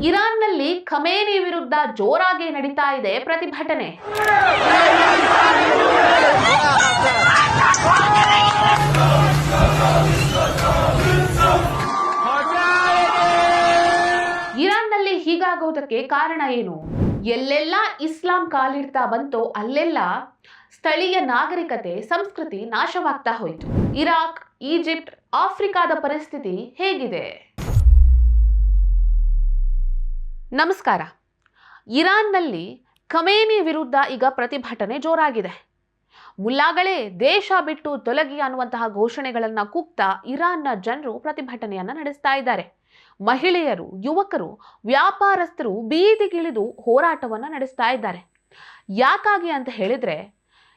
ಇರಾನ್ನಲ್ಲಿ Khamenei ವಿರುದ್ಧ ಜೋರಾಗಿ ನಡೀತಾ ಇದೆ ಪ್ರತಿಭಟನೆ. ಇರಾನ್ನಲ್ಲಿ ಹೀಗಾಗೋದಕ್ಕೆ ಕಾರಣ ಏನು? ಎಲ್ಲೆಲ್ಲ ಇಸ್ಲಾಂ ಕಾಲಿಡ್ತಾ ಬಂತೋ ಅಲ್ಲೆಲ್ಲ ಸ್ಥಳೀಯ ನಾಗರಿಕತೆ, ಸಂಸ್ಕೃತಿ ನಾಶವಾಗ್ತಾ ಹೋಯಿತು. ಇರಾಕ್, ಈಜಿಪ್ಟ್, ಆಫ್ರಿಕಾದ ಪರಿಸ್ಥಿತಿ ಹೇಗಿದೆ? ನಮಸ್ಕಾರ. ಇರಾನ್ನಲ್ಲಿ ಖಮೇನಿ ವಿರುದ್ಧ ಈಗ ಪ್ರತಿಭಟನೆ ಜೋರಾಗಿದೆ. ಮುಲ್ಲಾಗಳೇ ದೇಶ ಬಿಟ್ಟು ತೊಲಗಿ ಅನ್ನುವಂತಹ ಘೋಷಣೆಗಳನ್ನು ಕೂಗ್ತಾ ಇರಾನ್ನ ಜನರು ಪ್ರತಿಭಟನೆಯನ್ನು ನಡೆಸ್ತಾ ಇದ್ದಾರೆ. ಮಹಿಳೆಯರು, ಯುವಕರು, ವ್ಯಾಪಾರಸ್ಥರು ಬೀದಿಗಿಳಿದು ಹೋರಾಟವನ್ನು ನಡೆಸ್ತಾ ಇದ್ದಾರೆ. ಯಾಕಾಗಿ ಅಂತ ಹೇಳಿದ್ರೆ,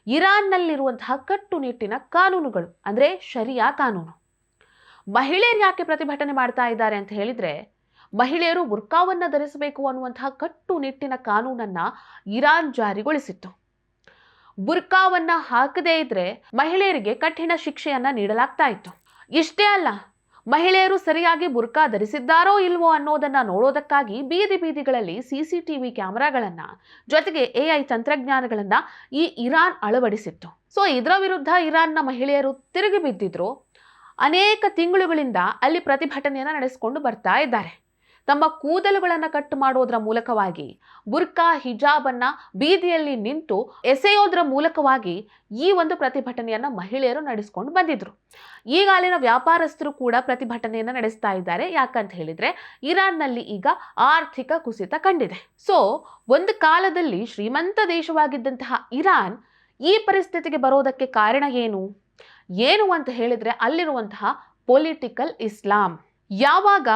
ಇರಾನ್ನಲ್ಲಿರುವಂತಹ ಕಟ್ಟುನಿಟ್ಟಿನ ಕಾನೂನುಗಳು, ಅಂದರೆ ಶರಿಯಾ ಕಾನೂನು. ಮಹಿಳೆಯರು ಯಾಕೆ ಪ್ರತಿಭಟನೆ ಮಾಡ್ತಾ ಇದ್ದಾರೆ ಅಂತ ಹೇಳಿದ್ರೆ, ಮಹಿಳೆಯರು ಬುರ್ಕಾವನ್ನು ಧರಿಸಬೇಕು ಅನ್ನುವಂತಹ ಕಟ್ಟುನಿಟ್ಟಿನ ಕಾನೂನನ್ನ ಇರಾನ್ ಜಾರಿಗೊಳಿಸಿತ್ತು. ಬುರ್ಕಾವನ್ನ ಹಾಕದೇ ಇದ್ರೆ ಮಹಿಳೆಯರಿಗೆ ಕಠಿಣ ಶಿಕ್ಷೆಯನ್ನ ನೀಡಲಾಗ್ತಾ ಇತ್ತು. ಇಷ್ಟೇ ಅಲ್ಲ, ಮಹಿಳೆಯರು ಸರಿಯಾಗಿ ಬುರ್ಕಾ ಧರಿಸಿದ್ದಾರೋ ಇಲ್ವೋ ಅನ್ನೋದನ್ನ ನೋಡೋದಕ್ಕಾಗಿ ಬೀದಿ ಬೀದಿಗಳಲ್ಲಿ CCTV ಕ್ಯಾಮೆರಾಗಳನ್ನ, ಜೊತೆಗೆ AI ತಂತ್ರಜ್ಞಾನಗಳನ್ನ ಈ ಇರಾನ್ ಅಳವಡಿಸಿತ್ತು. ಸೊ ಇದರ ವಿರುದ್ಧ ಇರಾನ್ನ ಮಹಿಳೆಯರು ತಿರುಗಿ ಬಿದ್ದಿದ್ರು. ಅನೇಕ ತಿಂಗಳುಗಳಿಂದ ಅಲ್ಲಿ ಪ್ರತಿಭಟನೆಯನ್ನು ನಡೆಸಿಕೊಂಡು ಬರ್ತಾ ಇದ್ದಾರೆ. ತಮ್ಮ ಕೂದಲುಗಳನ್ನು ಕಟ್ ಮಾಡೋದ್ರ ಮೂಲಕವಾಗಿ, ಬುರ್ಕಾ, ಹಿಜಾಬನ್ನ ಬೀದಿಯಲ್ಲಿ ನಿಂತು ಎಸೆಯೋದ್ರ ಮೂಲಕವಾಗಿ ಈ ಒಂದು ಪ್ರತಿಭಟನೆಯನ್ನು ಮಹಿಳೆಯರು ನಡೆಸ್ಕೊಂಡು ಬಂದಿದ್ರು. ಈಗ ಅಲ್ಲಿನ ವ್ಯಾಪಾರಸ್ಥರು ಕೂಡ ಪ್ರತಿಭಟನೆಯನ್ನು ನಡೆಸ್ತಾ ಇದ್ದಾರೆ. ಯಾಕಂತ ಹೇಳಿದ್ರೆ, ಇರಾನ್ನಲ್ಲಿ ಈಗ ಆರ್ಥಿಕ ಕುಸಿತ ಕಂಡಿದೆ. ಸೊ ಒಂದು ಕಾಲದಲ್ಲಿ ಶ್ರೀಮಂತ ದೇಶವಾಗಿದ್ದಂತಹ ಇರಾನ್ ಈ ಪರಿಸ್ಥಿತಿಗೆ ಬರೋದಕ್ಕೆ ಕಾರಣ ಏನು ಅಂತ ಹೇಳಿದ್ರೆ, ಅಲ್ಲಿರುವಂತಹ ಪೊಲಿಟಿಕಲ್ ಇಸ್ಲಾಂ. ಯಾವಾಗ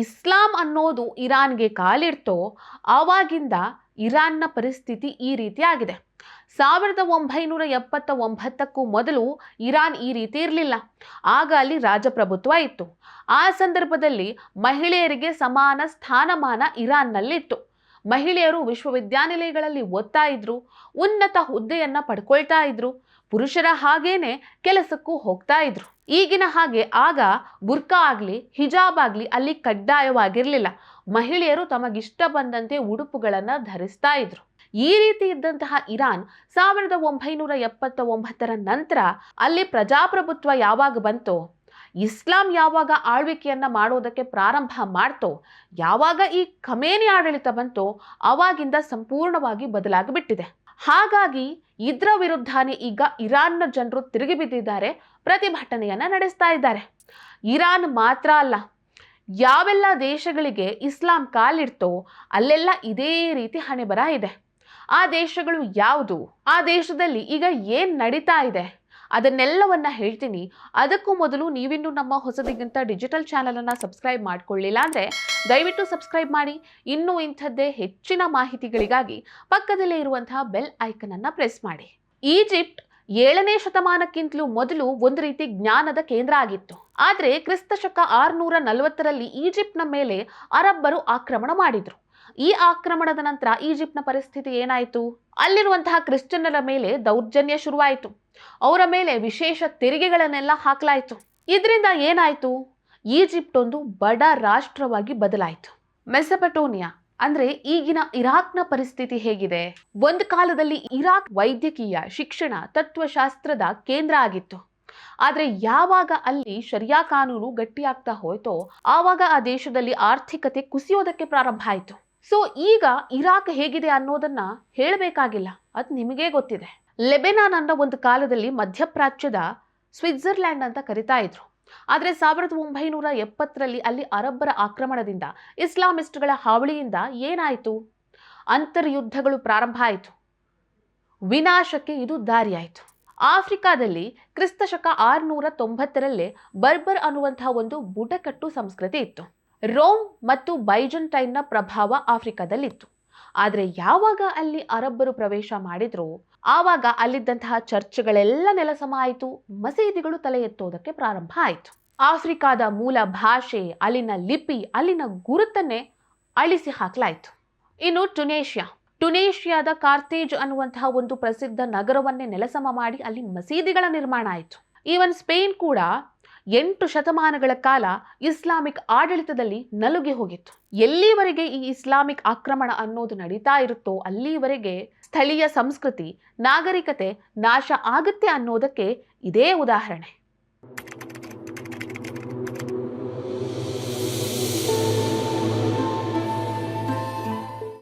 ಇಸ್ಲಾಂ ಅನ್ನೋದು ಇರಾನ್ಗೆ ಕಾಲಿಡ್ತೋ ಆವಾಗಿಂದ ಇರಾನ್ನ ಪರಿಸ್ಥಿತಿ ಈ ರೀತಿ ಆಗಿದೆ. 1979ಕ್ಕೂ ಮೊದಲು ಇರಾನ್ ಈ ರೀತಿ ಇರಲಿಲ್ಲ. ಆಗ ಅಲ್ಲಿ ರಾಜಪ್ರಭುತ್ವ ಇತ್ತು. ಆ ಸಂದರ್ಭದಲ್ಲಿ ಮಹಿಳೆಯರಿಗೆ ಸಮಾನ ಸ್ಥಾನಮಾನ ಇರಾನ್ನಲ್ಲಿತ್ತು. ಮಹಿಳೆಯರು ವಿಶ್ವವಿದ್ಯಾನಿಲಯಗಳಲ್ಲಿ ಓದ್ತಾ ಇದ್ರು, ಉನ್ನತ ಹುದ್ದೆಯನ್ನ ಪಡ್ಕೊಳ್ತಾ ಇದ್ರು, ಪುರುಷರ ಹಾಗೇನೆ ಕೆಲಸಕ್ಕೂ ಹೋಗ್ತಾ ಇದ್ರು. ಈಗಿನ ಹಾಗೆ ಆಗ ಬುರ್ಕಾ ಆಗಲಿ, ಹಿಜಾಬ್ ಆಗಲಿ ಅಲ್ಲಿ ಕಡ್ಡಾಯವಾಗಿರಲಿಲ್ಲ. ಮಹಿಳೆಯರು ತಮಗಿಷ್ಟ ಬಂದಂತೆ ಉಡುಪುಗಳನ್ನು ಧರಿಸ್ತಾ ಇದ್ರು. ಈ ರೀತಿ ಇದ್ದಂತಹ ಇರಾನ್ 1979ರ ನಂತರ ಅಲ್ಲಿ ಪ್ರಜಾಪ್ರಭುತ್ವ ಯಾವಾಗ ಬಂತೋ, ಇಸ್ಲಾಂ ಯಾವಾಗ ಆಳ್ವಿಕೆಯನ್ನ ಮಾಡೋದಕ್ಕೆ ಪ್ರಾರಂಭ ಮಾಡ್ತೋ, ಯಾವಾಗ ಈ ಖಮೇನಿ ಆಡಳಿತ ಬಂತೋ ಆವಾಗಿಂದ ಸಂಪೂರ್ಣವಾಗಿ ಬದಲಾಗಿಬಿಟ್ಟಿದೆ. ಹಾಗಾಗಿ ಇದರ ವಿರುದ್ಧನೇ ಈಗ ಇರಾನ್ನ ಜನರು ತಿರುಗಿ ಬಿದ್ದಿದ್ದಾರೆ, ಪ್ರತಿಭಟನೆಯನ್ನ ನಡೆಸ್ತಾ ಇದ್ದಾರೆ. ಇರಾನ್ ಮಾತ್ರ ಅಲ್ಲ, ಯಾವೆಲ್ಲ ದೇಶಗಳಿಗೆ ಇಸ್ಲಾಂ ಕಾಲಿಡ್ತೋ ಅಲ್ಲೆಲ್ಲ ಇದೇ ರೀತಿ ಹಣೆಬರ ಇದೆ. ಆ ದೇಶಗಳು ಯಾವುದು, ಆ ದೇಶದಲ್ಲಿ ಈಗ ಏನ್ ನಡೀತಾ ಇದೆ ಅದನ್ನೆಲ್ಲವನ್ನ ಹೇಳ್ತೀನಿ. ಅದಕ್ಕೂ ಮೊದಲು ನೀವಿನ್ನೂ ನಮ್ಮ ಹೊಸದಿಗಂತ ಡಿಜಿಟಲ್ ಚಾನಲನ್ನು ಸಬ್ಸ್ಕ್ರೈಬ್ ಮಾಡ್ಕೊಳ್ಳಿಲ್ಲ ಅಂದರೆ ದಯವಿಟ್ಟು ಸಬ್ಸ್ಕ್ರೈಬ್ ಮಾಡಿ. ಇನ್ನೂ ಇಂಥದ್ದೇ ಹೆಚ್ಚಿನ ಮಾಹಿತಿಗಳಿಗಾಗಿ ಪಕ್ಕದಲ್ಲೇ ಇರುವಂತಹ ಬೆಲ್ ಐಕನನ್ನು ಪ್ರೆಸ್ ಮಾಡಿ. ಈಜಿಪ್ಟ್ 7ನೇ ಶತಮಾನಕ್ಕಿಂತಲೂ ಮೊದಲು ಒಂದು ರೀತಿ ಜ್ಞಾನದ ಕೇಂದ್ರ ಆಗಿತ್ತು. ಆದರೆ ಕ್ರಿಸ್ತಶಕ 640ರಲ್ಲಿ ಈಜಿಪ್ಟ್ನ ಮೇಲೆ ಅರಬ್ಬರು ಆಕ್ರಮಣ ಮಾಡಿದ್ರು. ಈ ಆಕ್ರಮಣದ ನಂತರ ಈಜಿಪ್ಟ್ನ ಪರಿಸ್ಥಿತಿ ಏನಾಯಿತು? ಅಲ್ಲಿರುವಂತಹ ಕ್ರಿಶ್ಚಿಯನ್ನರ ಮೇಲೆ ದೌರ್ಜನ್ಯ ಶುರುವಾಯಿತು. ಅವರ ಮೇಲೆ ವಿಶೇಷ ತೆರಿಗೆಗಳನ್ನೆಲ್ಲ ಹಾಕಲಾಯಿತು. ಇದರಿಂದ ಏನಾಯಿತು? ಈಜಿಪ್ಟ್ ಒಂದು ಬಡ ರಾಷ್ಟ್ರವಾಗಿ ಬದಲಾಯಿತು. ಮೆಸೊಪಟೋಮಿಯಾ ಅಂದ್ರೆ ಈಗಿನ ಇರಾಕ್ನ ಪರಿಸ್ಥಿತಿ ಹೇಗಿದೆ? ಒಂದು ಕಾಲದಲ್ಲಿ ಇರಾಕ್ ವೈದ್ಯಕೀಯ, ಶಿಕ್ಷಣ, ತತ್ವಶಾಸ್ತ್ರದ ಕೇಂದ್ರ ಆಗಿತ್ತು. ಆದರೆ ಯಾವಾಗ ಅಲ್ಲಿ ಶರಿಯಾ ಕಾನೂನು ಗಟ್ಟಿಯಾಗ್ತಾ ಹೋಯ್ತೋ ಆವಾಗ ಆ ದೇಶದಲ್ಲಿ ಆರ್ಥಿಕತೆ ಕುಸಿಯೋದಕ್ಕೆ ಪ್ರಾರಂಭ ಆಯಿತು. ಸೊ ಈಗ ಇರಾಕ್ ಹೇಗಿದೆ ಅನ್ನೋದನ್ನ ಹೇಳಬೇಕಾಗಿಲ್ಲ, ಅದು ನಿಮಗೇ ಗೊತ್ತಿದೆ. ಲೆಬೆನಾನ್ ಅನ್ನೋ ಒಂದು ಕಾಲದಲ್ಲಿ ಮಧ್ಯಪ್ರಾಚ್ಯದ ಸ್ವಿಟ್ಜರ್ಲ್ಯಾಂಡ್ ಅಂತ ಕರಿತಾ ಇದ್ರು. ಆದರೆ 1970ರಲ್ಲಿ ಅಲ್ಲಿ ಅರಬ್ಬರ ಆಕ್ರಮಣದಿಂದ, ಇಸ್ಲಾಮಿಸ್ಟ್ಗಳ ಹಾವಳಿಯಿಂದ ಏನಾಯಿತು? ಅಂತರ್ಯುದ್ಧಗಳು ಪ್ರಾರಂಭ ಆಯಿತು. ವಿನಾಶಕ್ಕೆ ಇದು ದಾರಿಯಾಯಿತು. ಆಫ್ರಿಕಾದಲ್ಲಿ ಕ್ರಿಸ್ತಶಕ 690ರಲ್ಲೇ ಬರ್ಬರ್ ಅನ್ನುವಂತಹ ಒಂದು ಬುಡಕಟ್ಟು ಸಂಸ್ಕೃತಿ ಇತ್ತು. ರೋಮ್ ಮತ್ತು ಬೈಜಂಟೈನ್ನ ಪ್ರಭಾವ ಆಫ್ರಿಕಾದಲ್ಲಿತ್ತು. ಆದರೆ ಯಾವಾಗ ಅಲ್ಲಿ ಅರಬ್ಬರು ಪ್ರವೇಶ ಮಾಡಿದ್ರು ಆವಾಗ ಅಲ್ಲಿದ್ದಂತಹ ಚರ್ಚ್ಗಳೆಲ್ಲ ನೆಲಸಮ ಆಯಿತು, ಮಸೀದಿಗಳು ತಲೆ ಎತ್ತೋದಕ್ಕೆ ಪ್ರಾರಂಭ ಆಯಿತು. ಆಫ್ರಿಕಾದ ಮೂಲ ಭಾಷೆ, ಅಲ್ಲಿನ ಲಿಪಿ, ಅಲ್ಲಿನ ಗುರುತನ್ನೇ ಅಳಿಸಿ ಹಾಕಲಾಯಿತು. ಇನ್ನು ಟುನೇಷಿಯಾದ ಕಾರ್ತೇಜ್ ಅನ್ನುವಂತಹ ಒಂದು ಪ್ರಸಿದ್ಧ ನಗರವನ್ನೇ ನೆಲಸಮ ಮಾಡಿ ಅಲ್ಲಿ ಮಸೀದಿಗಳ ನಿರ್ಮಾಣ ಆಯಿತು. ಈವನ್ ಸ್ಪೇನ್ ಕೂಡ 8 ಶತಮಾನಗಳ ಕಾಲ ಇಸ್ಲಾಮಿಕ್ ಆಡಳಿತದಲ್ಲಿ ನಲುಗಿ ಹೋಗಿತ್ತು. ಎಲ್ಲಿವರೆಗೆ ಈ ಇಸ್ಲಾಮಿಕ್ ಆಕ್ರಮಣ ಅನ್ನೋದು ನಡೀತಾ ಇರುತ್ತೋ ಅಲ್ಲಿವರೆಗೆ ಸ್ಥಳೀಯ ಸಂಸ್ಕೃತಿ, ನಾಗರಿಕತೆ ನಾಶ ಆಗುತ್ತೆ ಅನ್ನೋದಕ್ಕೆ ಇದೇ ಉದಾಹರಣೆ.